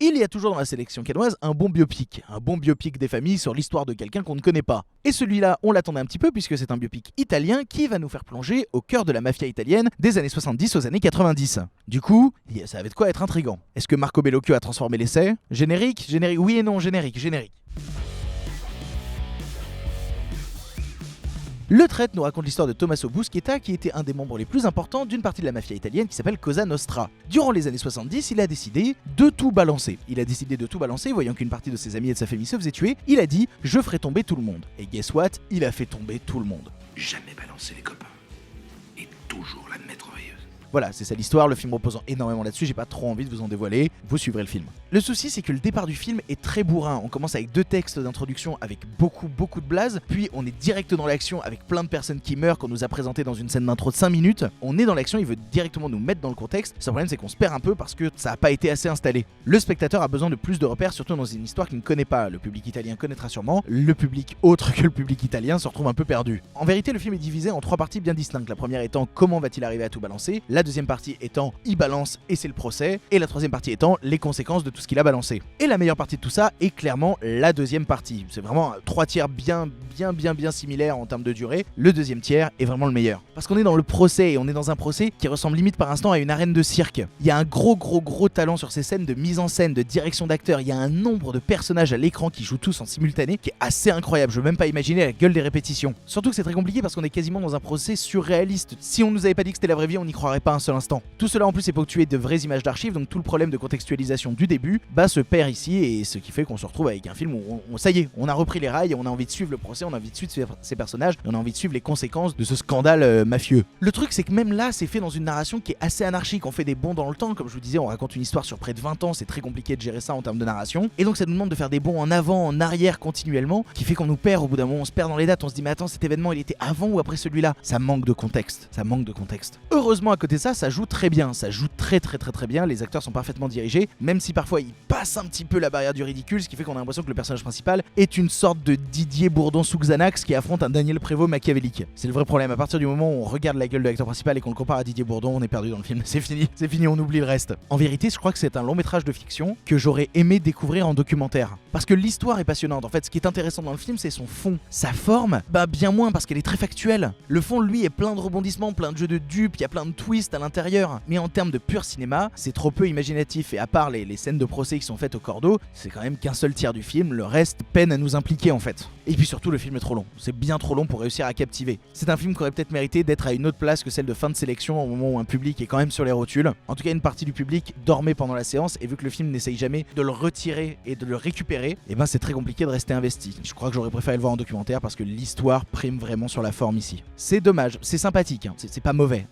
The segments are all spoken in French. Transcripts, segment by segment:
il y a toujours dans la sélection cannoise un bon biopic des familles sur l'histoire de quelqu'un qu'on ne connaît pas. Et celui-là, on l'attendait un petit peu puisque c'est un biopic italien qui va nous faire plonger au cœur de la mafia italienne des années 70 aux années 90. Du coup, ça avait de quoi être intriguant. Est-ce que Marco Bellocchio a transformé l'essai? Générique, oui et non, générique. Le Traître nous raconte l'histoire de Tommaso Buscetta, qui était un des membres les plus importants d'une partie de la mafia italienne qui s'appelle Cosa Nostra. Durant les années 70, il a décidé de tout balancer. Voyant qu'une partie de ses amis et de sa famille se faisait tuer, il a dit « je ferai tomber tout le monde ». Et guess what? Il a fait tomber tout le monde. Jamais balancer les copains. Et toujours la mettre veilleuse. Voilà, c'est ça l'histoire, le film reposant énormément là-dessus, j'ai pas trop envie de vous en dévoiler, vous suivrez le film. Le souci, c'est que le départ du film est très bourrin. On commence avec 2 textes d'introduction avec beaucoup de blazes, puis on est direct dans l'action avec plein de personnes qui meurent qu'on nous a présenté dans une scène d'intro de 5 minutes. On est dans l'action, il veut directement nous mettre dans le contexte. Le problème, c'est qu'on se perd un peu parce que ça a pas été assez installé. Le spectateur a besoin de plus de repères, surtout dans une histoire qu'il ne connaît pas. Le public italien connaîtra sûrement, le public autre que le public italien se retrouve un peu perdu. En vérité, le film est divisé en 3 parties bien distinctes. La première étant comment va-t-il arriver à tout balancer, la deuxième partie étant il balance et c'est le procès, et la troisième partie étant les conséquences de tout ce qu'il a balancé. Et la meilleure partie de tout ça est clairement la deuxième partie. C'est vraiment 3 tiers bien similaires en termes de durée. Le deuxième tiers est vraiment le meilleur. Parce qu'on est dans le procès, et on est dans un procès qui ressemble limite par instant à une arène de cirque. Il y a un gros talent sur ces scènes de mise en scène, de direction d'acteurs. Il y a un nombre de personnages à l'écran qui jouent tous en simultané qui est assez incroyable. Je veux même pas imaginer la gueule des répétitions. Surtout que c'est très compliqué parce qu'on est quasiment dans un procès surréaliste. Si on nous avait pas dit que c'était la vraie vie, on n'y croirait pas un seul instant. Tout cela en plus est ponctué de vraies images d'archives, donc tout le problème de contextualisation du début se perd ici, et ce qui fait qu'on se retrouve avec un film où ça y est, on a repris les rails, on a envie de suivre le procès, on a envie de suivre ces personnages, et on a envie de suivre les conséquences de ce scandale mafieux. Le truc, c'est que même là, c'est fait dans une narration qui est assez anarchique. On fait des bonds dans le temps, comme je vous disais, on raconte une histoire sur près de 20 ans, c'est très compliqué de gérer ça en termes de narration, et donc ça nous demande de faire des bonds en avant, en arrière continuellement, qui fait qu'on nous perd au bout d'un moment, on se perd dans les dates, on se dit mais attends, cet événement il était avant ou après celui-là? Ça manque de contexte. Heureusement à côté de ça joue très bien, ça joue très bien, les acteurs sont parfaitement dirigés, même si parfois ils passent un petit peu la barrière du ridicule, ce qui fait qu'on a l'impression que le personnage principal est une sorte de Didier Bourdon sous Xanax qui affronte un Daniel Prévost machiavélique. C'est le vrai problème, à partir du moment où on regarde la gueule de l'acteur principal et qu'on le compare à Didier Bourdon, on est perdu dans le film, c'est fini, on oublie le reste. En vérité, je crois que c'est un long métrage de fiction que j'aurais aimé découvrir en documentaire. Parce que l'histoire est passionnante, en fait ce qui est intéressant dans le film c'est son fond. Sa forme, bien moins parce qu'elle est très factuelle. Le fond lui est plein de rebondissements, plein de jeux de dupes, il y a plein de twists à l'intérieur. Mais en termes de pur cinéma, c'est trop peu imaginatif, et à part les scènes de procès qui sont faites au cordeau, c'est quand même qu'un seul tiers du film, le reste peine à nous impliquer en fait. Et puis surtout le film est trop long, c'est bien trop long pour réussir à captiver. C'est un film qui aurait peut-être mérité d'être à une autre place que celle de fin de sélection au moment où un public est quand même sur les rotules. En tout cas une partie du public dormait pendant la séance, et vu que le film n'essaye jamais de le retirer et de le récupérer, et c'est très compliqué de rester investi. Je crois que j'aurais préféré le voir en documentaire parce que l'histoire prime vraiment sur la forme ici. C'est dommage, c'est sympathique, hein. C'est pas mauvais,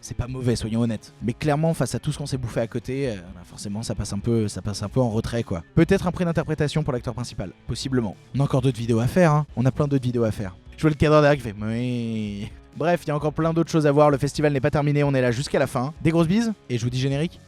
soyons honnêtes. Mais clairement face à tout ce qu'on s'est bouffé à côté, forcément ça passe un peu en retrait quoi. Peut-être un prix d'interprétation pour l'acteur principal, possiblement. On a encore d'autres vidéos à faire, hein. On a plein d'autres vidéos à faire. Je vois le cadre derrière qui fait oui. Bref, il y a encore plein d'autres choses à voir, le festival n'est pas terminé, on est là jusqu'à la fin. Des grosses bises, et je vous dis générique.